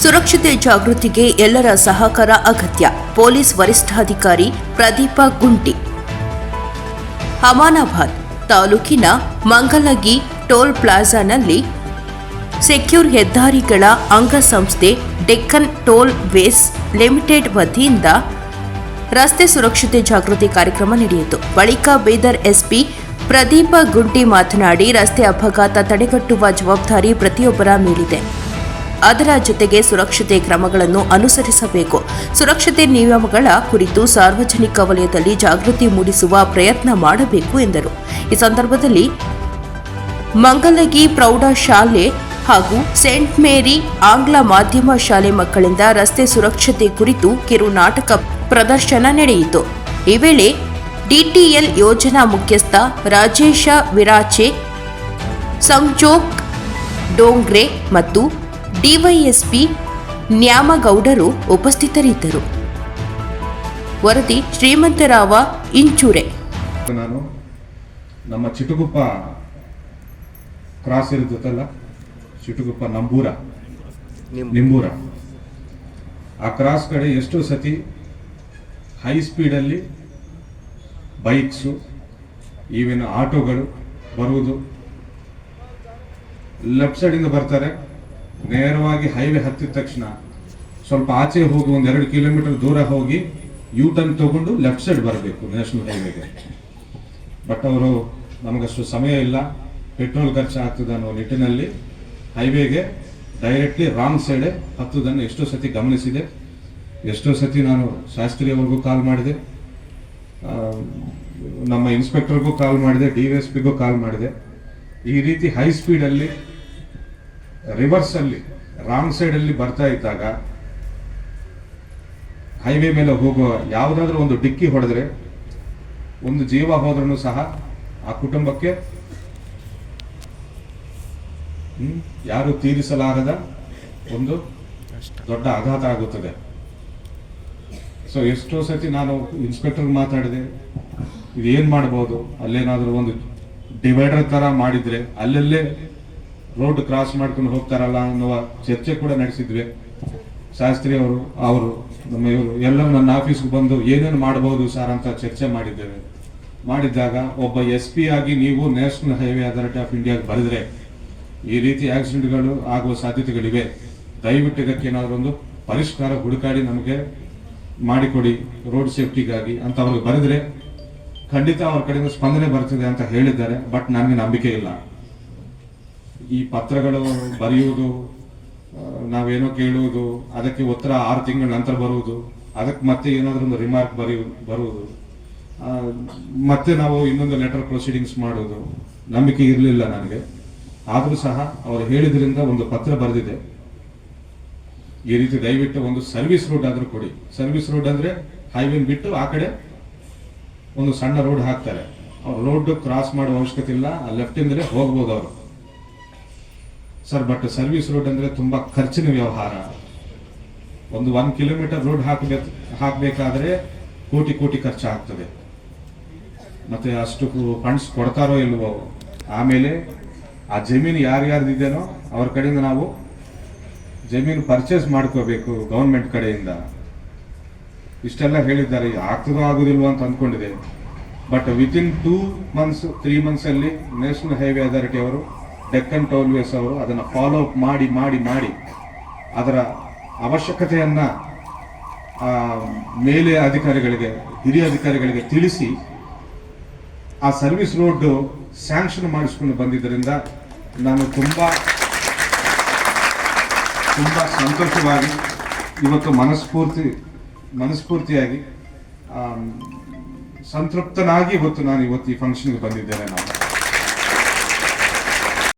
ಸುರಕ್ಷತೆ ಜಾಗೃತಿಗೆ ಎಲ್ಲರ ಸಹಕಾರ ಅಗತ್ಯ. ಪೊಲೀಸ್ ವರಿಷ್ಠಾಧಿಕಾರಿ ಪ್ರದೀಪ ಗುಂಟಿ. ಅಮಾನಾಬಾದ್ ತಾಲೂಕಿನ ಮಂಗಲಗಿ ಟೋಲ್ ಪ್ಲಾಜಾನಲ್ಲಿ ಸೆಕ್ಯೂರ್ ಹೆದ್ದಾರಿಗಳ ಅಂಗಸಂಸ್ಥೆ ಡೆಕ್ಕನ್ ಟೋಲ್ ವೇಸ್ ಲಿಮಿಟೆಡ್ ವತಿಯಿಂದ ರಸ್ತೆ ಸುರಕ್ಷತೆ ಜಾಗೃತಿ ಕಾರ್ಯಕ್ರಮ ನಡೆಯಿತು. ಬಳಿಕ ಬೀದರ್ ಎಸ್ಪಿ ಪ್ರದೀಪ ಗುಂಟಿ ಮಾತನಾಡಿ, ರಸ್ತೆ ಅಪಘಾತ ತಡೆಗಟ್ಟುವ ಜವಾಬ್ದಾರಿ ಪ್ರತಿಯೊಬ್ಬರ ಮೇಲಿದೆ. ಅದರ ಜೊತೆಗೆ ಸುರಕ್ಷತೆ ಕ್ರಮಗಳನ್ನು ಅನುಸರಿಸಬೇಕು. ಸುರಕ್ಷತೆ ನಿಯಮಗಳ ಕುರಿತು ಸಾರ್ವಜನಿಕ ವಲಯದಲ್ಲಿ ಜಾಗೃತಿ ಮೂಡಿಸುವ ಪ್ರಯತ್ನ ಮಾಡಬೇಕು ಎಂದರು. ಈ ಸಂದರ್ಭದಲ್ಲಿ ಮಂಗಲಗಿ ಪ್ರೌಢಶಾಲೆ ಹಾಗೂ ಸೇಂಟ್ ಮೇರಿ ಆಂಗ್ಲ ಮಾಧ್ಯಮ ಶಾಲೆ ಮಕ್ಕಳಿಂದ ರಸ್ತೆ ಸುರಕ್ಷತೆ ಕುರಿತು ಕಿರು ನಾಟಕ ಪ್ರದರ್ಶನ ನಡೆಯಿತು. ಈ ವೇಳೆ ಡಿಟಿಎಲ್ ಯೋಜನಾ ಮುಖ್ಯಸ್ಥ ರಾಜೇಶ ವಿರಾಚೆ, ಸಂಜೋಕ್ ಡೋಂಗ್ರೆ ಮತ್ತು ಡಿವೈಎಸ್ಪಿ ನ್ಯಾಮಗೌಡರು ಉಪಸ್ಥಿತರಿದ್ದರು. ವರದಿ ಶ್ರೀಮಂತರಾವ ಇಂಚೂರೆ. ನಾನು ನಮ್ಮ ಚಿಟುಗುಪ್ಪ ಕ್ರಾಸ್ ಇರುತ್ತಲ್ಲ, ಚಿಟುಗುಪ್ಪ ನಿಂಬೂರ ಆ ಕ್ರಾಸ್ ಕಡೆ ಎಷ್ಟೋ ಸತಿ ಹೈ ಸ್ಪೀಡಲ್ಲಿ ಬೈಕ್ಸು ಈವನ್ ಆಟೋಗಳು ಬರುವುದು, ಲೆಫ್ಟ್ ಸೈಡಿಂದ ಬರ್ತಾರೆ, ನೇರವಾಗಿ ಹೈವೇ ಹತ್ತಿದ ತಕ್ಷಣ ಸ್ವಲ್ಪ ಆಚೆ ಹೋಗಿ 1-2 ಕಿಲೋಮೀಟರ್ ದೂರ ಹೋಗಿ ಯೂ ಟರ್ನ್ ತಗೊಂಡು ಲೆಫ್ಟ್ ಸೈಡ್ ಬರಬೇಕು ನ್ಯಾಷನಲ್ ಹೈವೇಗೆ. ಬಟ್ ಅವರು ನಮಗಷ್ಟು ಸಮಯ ಇಲ್ಲ, ಪೆಟ್ರೋಲ್ ಖರ್ಚು ಆಗ್ತದೆ ಅನ್ನೋ ನಿಟ್ಟಿನಲ್ಲಿ ಹೈವೇಗೆ ಡೈರೆಕ್ಟ್ಲಿ ರಾಂಗ್ ಸೈಡೆ ಹತ್ತುವುದನ್ನು ಎಷ್ಟೋ ಸತಿ ಗಮನಿಸಿದೆ. ಎಷ್ಟೋ ಸತಿ ನಾನು ಶಾಸ್ತ್ರಿಯವರಿಗೂ ಕಾಲ್ ಮಾಡಿದೆ, ನಮ್ಮ ಇನ್ಸ್ಪೆಕ್ಟರ್ಗೂ ಕಾಲ್ ಮಾಡಿದೆ, ಡಿವೈಎಸ್ಪಿಗೂ ಕಾಲ್ ಮಾಡಿದೆ. ಈ ರೀತಿ ಹೈ ಸ್ಪೀಡಲ್ಲಿ ರಿವರ್ಸಲ್ಲಿ ರಾಂಗ್ ಸೈಡಲ್ಲಿ ಬರ್ತಾ ಇದ್ದಾಗ ಹೈವೇ ಮೇಲೆ ಹೋಗುವ ಯಾವುದಾದ್ರೂ ಒಂದು ಡಿಕ್ಕಿ ಹೊಡೆದ್ರೆ ಒಂದು ಜೀವ ಹೋದ್ರೂ ಸಹ ಆ ಕುಟುಂಬಕ್ಕೆ ಯಾರು ತೀರಿಸಲಾಗದ ಒಂದು ದೊಡ್ಡ ಆಘಾತ ಆಗುತ್ತದೆ. ಸೊ ಎಷ್ಟೋ ಸತಿ ನಾನು ಇನ್ಸ್ಪೆಕ್ಟರ್ ಮಾತಾಡಿದೆ, ಇದೇನು ಮಾಡ್ಬೋದು, ಅಲ್ಲೇನಾದರೂ ಒಂದು ಡಿವೈಡರ್ ತರ ಮಾಡಿದ್ರೆ ಅಲ್ಲಲ್ಲೇ ರೋಡ್ ಕ್ರಾಸ್ ಮಾಡ್ಕೊಂಡು ಹೋಗ್ತಾರಲ್ಲ ಅನ್ನುವ ಚರ್ಚೆ ಕೂಡ ನಡೆಸಿದ್ವಿ. ಶಾಸ್ತ್ರಿ ಅವರು ನಮ್ಮ ಇವರು ಎಲ್ಲರೂ ನನ್ನ ಆಫೀಸ್ಗೆ ಬಂದು ಏನೇನು ಮಾಡಬಹುದು ಸರ್ ಅಂತ ಚರ್ಚೆ ಮಾಡಿದ್ದೇವೆ. ಮಾಡಿದ್ದಾಗ ಒಬ್ಬ SP ಆಗಿ ನೀವು ನ್ಯಾಷನಲ್ ಹೈವೇ ಅಥಾರಿಟಿ ಆಫ್ ಇಂಡಿಯಾಗೆ ಬರೆದ್ರೆ ಈ ರೀತಿ ಆಕ್ಸಿಡೆಂಟ್ಗಳು ಆಗುವ ಸಾಧ್ಯತೆಗಳಿವೆ, ದಯವಿಟ್ಟು ಇದಕ್ಕೆ ಏನಾದರೂ ಒಂದು ಪರಿಷ್ಕಾರ ಹುಡುಕಾಡಿ ನಮಗೆ ಮಾಡಿಕೊಡಿ ರೋಡ್ ಸೇಫ್ಟಿಗಾಗಿ ಅಂತ ಅವ್ರಿಗೆ ಬರೆದ್ರೆ ಖಂಡಿತ ಅವ್ರ ಕಡೆಯಿಂದ ಸ್ಪಂದನೆ ಬರ್ತದೆ ಅಂತ ಹೇಳಿದ್ದಾರೆ. ಬಟ್ ನನಗೆ ನಂಬಿಕೆ ಇಲ್ಲ. ಈ ಪತ್ರಗಳು ಬರೆಯುವುದು, ನಾವೇನೋ ಕೇಳುವುದು, ಅದಕ್ಕೆ ಉತ್ತರ 6 ತಿಂಗಳ ನಂತರ ಬರುವುದು, ಅದಕ್ಕೆ ಮತ್ತೆ ಏನಾದರೂ ಒಂದು ರಿಮಾರ್ಕ್ ಬರುವುದು, ಮತ್ತೆ ನಾವು ಇನ್ನೊಂದು ಲೆಟರ್ ಪ್ರೊಸೀಡಿಂಗ್ಸ್ ಮಾಡುವುದು ನಂಬಿಕೆ ಇರಲಿಲ್ಲ ನನಗೆ. ಆದರೂ ಸಹ ಅವರು ಹೇಳಿದ್ರಿಂದ ಒಂದು ಪತ್ರ ಬರೆದಿದೆ. ಈ ರೀತಿ ದಯವಿಟ್ಟು ಒಂದು ಸರ್ವಿಸ್ ರೋಡ್ ಆದ್ರೂ ಕೊಡಿ. ಸರ್ವಿಸ್ ರೋಡ್ ಅಂದ್ರೆ ಹೈವೇ ಬಿಟ್ಟು ಆ ಕಡೆ ಒಂದು ಸಣ್ಣ ರೋಡ್ ಹಾಕ್ತಾರೆ, ರೋಡ್ ಕ್ರಾಸ್ ಮಾಡುವ ಅವಶ್ಯಕತೆ ಇಲ್ಲ, ಲೆಫ್ಟ್ ಇಂದಲೇ ಹೋಗ್ಬೋದು ಅವರು ಸರ್. ಬಟ್ ಸರ್ವಿಸ್ ರೋಡ್ ಅಂದ್ರೆ ತುಂಬಾ ಖರ್ಚಿನ ವ್ಯವಹಾರ. ಒಂದು 1 ಕಿಲೋಮೀಟರ್ ರೋಡ್ ಹಾಕಬೇಕಾದ್ರೆ ಕೋಟಿ ಖರ್ಚಾಗ್ತದೆ. ಮತ್ತೆ ಅಷ್ಟು ಫಂಡ್ಸ್ ಕೊಡ್ತಾರೋ ಇಲ್ವೋ, ಆಮೇಲೆ ಆ ಜಮೀನು ಯಾರ್ಯಾರ್ದಿದ್ದೇನೋ ಅವ್ರ ಕಡೆಯಿಂದ ನಾವು ಜಮೀನು ಪರ್ಚೇಸ್ ಮಾಡ್ಕೋಬೇಕು ಗವರ್ಮೆಂಟ್ ಕಡೆಯಿಂದ. ಇಷ್ಟೆಲ್ಲ ಹೇಳಿದ್ದಾರೆ, ಆಗ್ತದೋ ಆಗುದಿಲ್ವೋ ಅಂತ ಅಂದ್ಕೊಂಡಿದೆ. ಬಟ್ ವಿತಿನ್ 2 months 3 months ಅಲ್ಲಿ ನ್ಯಾಷನಲ್ ಹೈವೇ ಅಥಾರಿಟಿ ಅವರು, ಡೆಕ್ಕನ್ ಟೋಲ್ ವೇಸ್ ಅವರು ಅದನ್ನು ಫಾಲೋ ಅಪ್ ಮಾಡಿ ಅದರ ಅವಶ್ಯಕತೆಯನ್ನ ಮೇಲೆ ಅಧಿಕಾರಿಗಳಿಗೆ, ಹಿರಿಯ ಅಧಿಕಾರಿಗಳಿಗೆ ತಿಳಿಸಿ ಆ ಸರ್ವಿಸ್ ರೋಡ್ ಸ್ಯಾಂಕ್ಷನ್ ಮಾಡಿಸ್ಕೊಂಡು ಬಂದಿದ್ದರಿಂದ ನಾನು ತುಂಬಾ ಸಂತೋಷವಾಗಿ ಇವತ್ತು ಮನಸ್ಫೂರ್ತಿಯಾಗಿ ಸಂತೃಪ್ತನಾಗಿ ಇವತ್ತು ನಾನು ಈ ಫಂಕ್ಷನ್ಗೆ ಬಂದಿದ್ದೇನೆ. ನಾನು